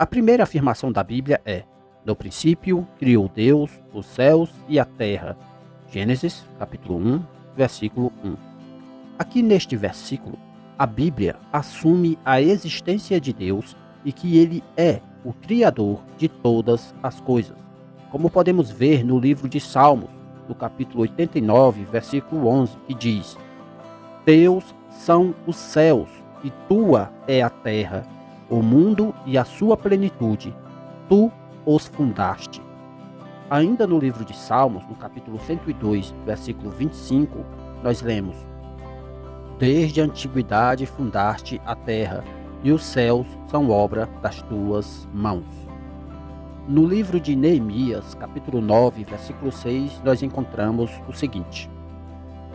A primeira afirmação da Bíblia é: no princípio criou Deus os céus e a terra. Gênesis, capítulo 1, versículo 1. Aqui neste versículo, a Bíblia assume a existência de Deus e que ele é o Criador de todas as coisas, como podemos ver no livro de Salmos, no capítulo 89, versículo 11, que diz: Teus são os céus e tua é a terra, o mundo e a sua plenitude, tu os fundaste. Ainda no livro de Salmos, no capítulo 102, versículo 25, nós lemos: Desde a antiguidade fundaste a terra, e os céus são obra das tuas mãos. No livro de Neemias, capítulo 9, versículo 6, nós encontramos o seguinte: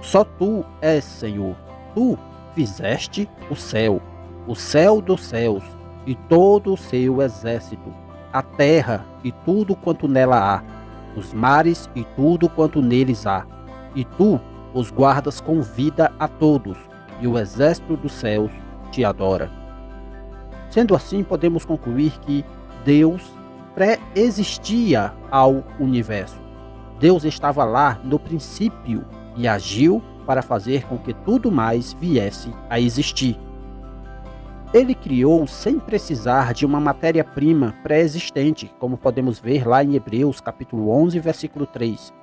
Só tu és Senhor, tu fizeste o céu dos céus e todo o seu exército, a terra e tudo quanto nela há, os mares e tudo quanto neles há, e tu os guardas com vida a todos, e o exército dos céus te adora. Sendo assim, podemos concluir que Deus pré-existia ao universo. Deus estava lá no princípio e agiu para fazer com que tudo mais viesse a existir. Ele criou sem precisar de uma matéria-prima pré-existente, como podemos ver lá em Hebreus capítulo 11, versículo 3.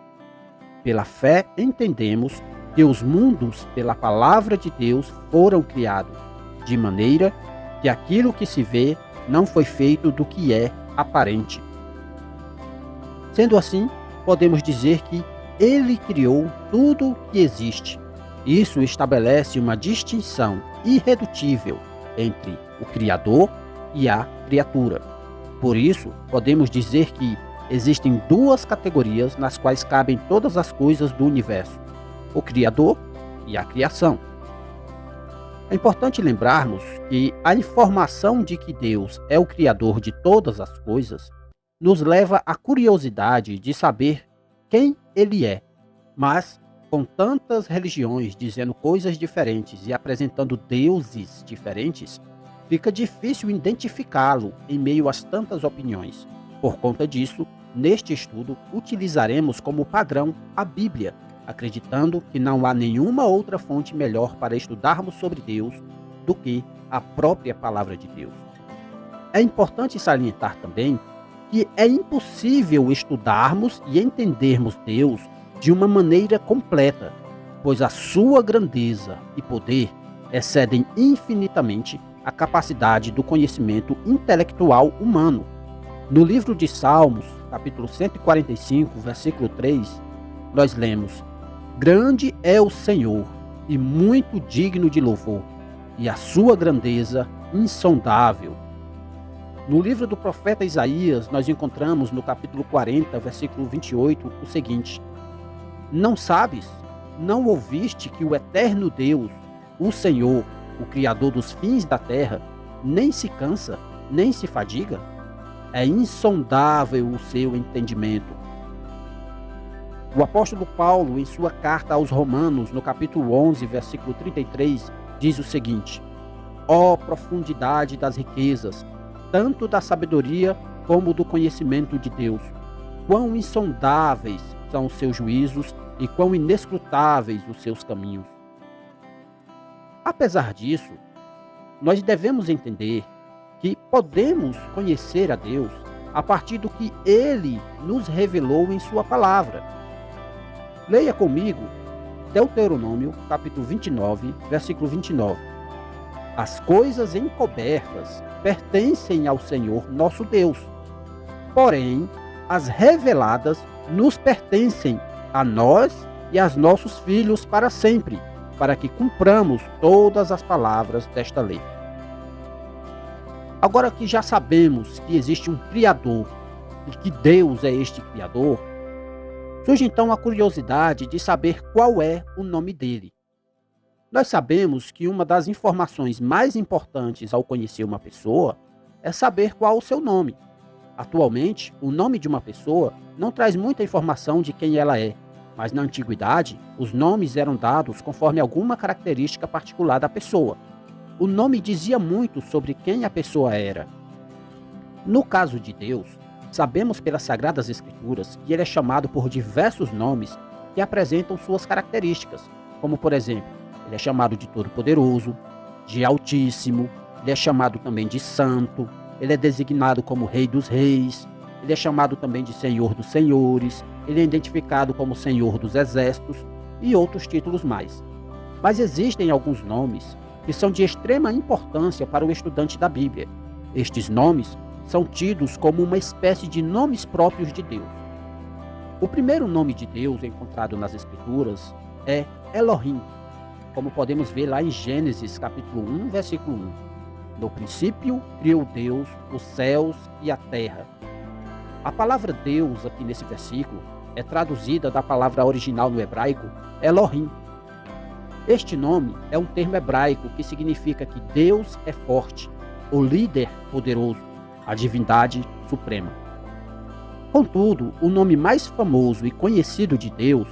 Pela fé entendemos que os mundos, pela palavra de Deus, foram criados, de maneira que aquilo que se vê não foi feito do que é aparente. Sendo assim, podemos dizer que ele criou tudo que existe. Isso estabelece uma distinção irredutível entre o Criador e a criatura. Por isso, podemos dizer que existem duas categorias nas quais cabem todas as coisas do universo: o Criador e a criação. É importante lembrarmos que a informação de que Deus é o Criador de todas as coisas nos leva à curiosidade de saber quem Ele é. Mas, com tantas religiões dizendo coisas diferentes e apresentando deuses diferentes, fica difícil identificá-lo em meio às tantas opiniões. Por conta disso, neste estudo, utilizaremos como padrão a Bíblia, acreditando que não há nenhuma outra fonte melhor para estudarmos sobre Deus do que a própria palavra de Deus. É importante salientar também que é impossível estudarmos e entendermos Deus de uma maneira completa, pois a sua grandeza e poder excedem infinitamente a capacidade do conhecimento intelectual humano. No livro de Salmos, capítulo 145, versículo 3, nós lemos: Grande é o Senhor e muito digno de louvor, e a sua grandeza insondável. No livro do profeta Isaías, nós encontramos no capítulo 40, versículo 28, o seguinte: Não sabes, não ouviste que o eterno Deus, o Senhor, o Criador dos fins da terra, nem se cansa, nem se fadiga? É insondável o seu entendimento. O apóstolo Paulo, em sua carta aos Romanos, no capítulo 11, versículo 33, diz o seguinte: Ó profundidade das riquezas, tanto da sabedoria como do conhecimento de Deus! Quão insondáveis são os seus juízos e quão inescrutáveis os seus caminhos! Apesar disso, nós devemos entender que podemos conhecer a Deus a partir do que Ele nos revelou em sua palavra. Leia comigo Deuteronômio, capítulo 29, versículo 29. As coisas encobertas pertencem ao Senhor nosso Deus, porém as reveladas nos pertencem a nós e aos nossos filhos para sempre, para que cumpramos todas as palavras desta lei. Agora que já sabemos que existe um Criador e que Deus é este Criador, surge então a curiosidade de saber qual é o nome dele. Nós sabemos que uma das informações mais importantes ao conhecer uma pessoa é saber qual o seu nome. Atualmente, o nome de uma pessoa não traz muita informação de quem ela é, mas na antiguidade, os nomes eram dados conforme alguma característica particular da pessoa. O nome dizia muito sobre quem a pessoa era. No caso de Deus, sabemos pelas Sagradas Escrituras que ele é chamado por diversos nomes que apresentam suas características, como por exemplo, ele é chamado de Todo-Poderoso, de Altíssimo, ele é chamado também de Santo, ele é designado como Rei dos Reis, ele é chamado também de Senhor dos Senhores, ele é identificado como Senhor dos Exércitos e outros títulos mais. Mas existem alguns nomes que são de extrema importância para o estudante da Bíblia. Estes nomes são tidos como uma espécie de nomes próprios de Deus. O primeiro nome de Deus encontrado nas Escrituras é Elohim, como podemos ver lá em Gênesis capítulo 1, versículo 1. No princípio criou Deus os céus e a terra. A palavra Deus aqui nesse versículo é traduzida da palavra original no hebraico Elohim. Este nome é um termo hebraico que significa que Deus é forte, o líder poderoso, a divindade suprema. Contudo, o nome mais famoso e conhecido de Deus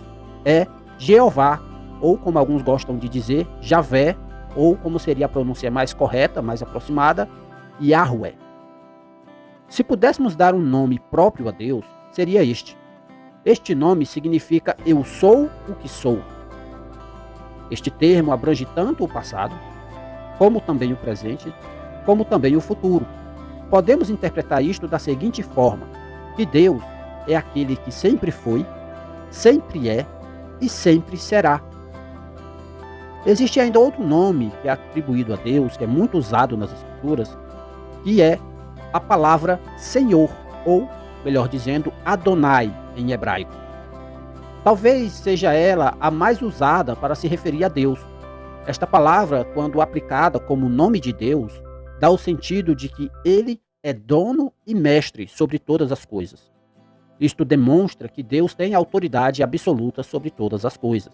é Jeová, ou como alguns gostam de dizer, Javé, ou como seria a pronúncia mais correta, mais aproximada, Yahweh. Se pudéssemos dar um nome próprio a Deus, seria este. Este nome significa Eu sou o que sou. Este termo abrange tanto o passado, como também o presente, como também o futuro. Podemos interpretar isto da seguinte forma, que Deus é aquele que sempre foi, sempre é e sempre será. Existe ainda outro nome que é atribuído a Deus, que é muito usado nas Escrituras, que é a palavra Senhor, ou, melhor dizendo, Adonai em hebraico. Talvez seja ela a mais usada para se referir a Deus. Esta palavra, quando aplicada como nome de Deus, dá o sentido de que ele é dono e mestre sobre todas as coisas. Isto demonstra que Deus tem autoridade absoluta sobre todas as coisas.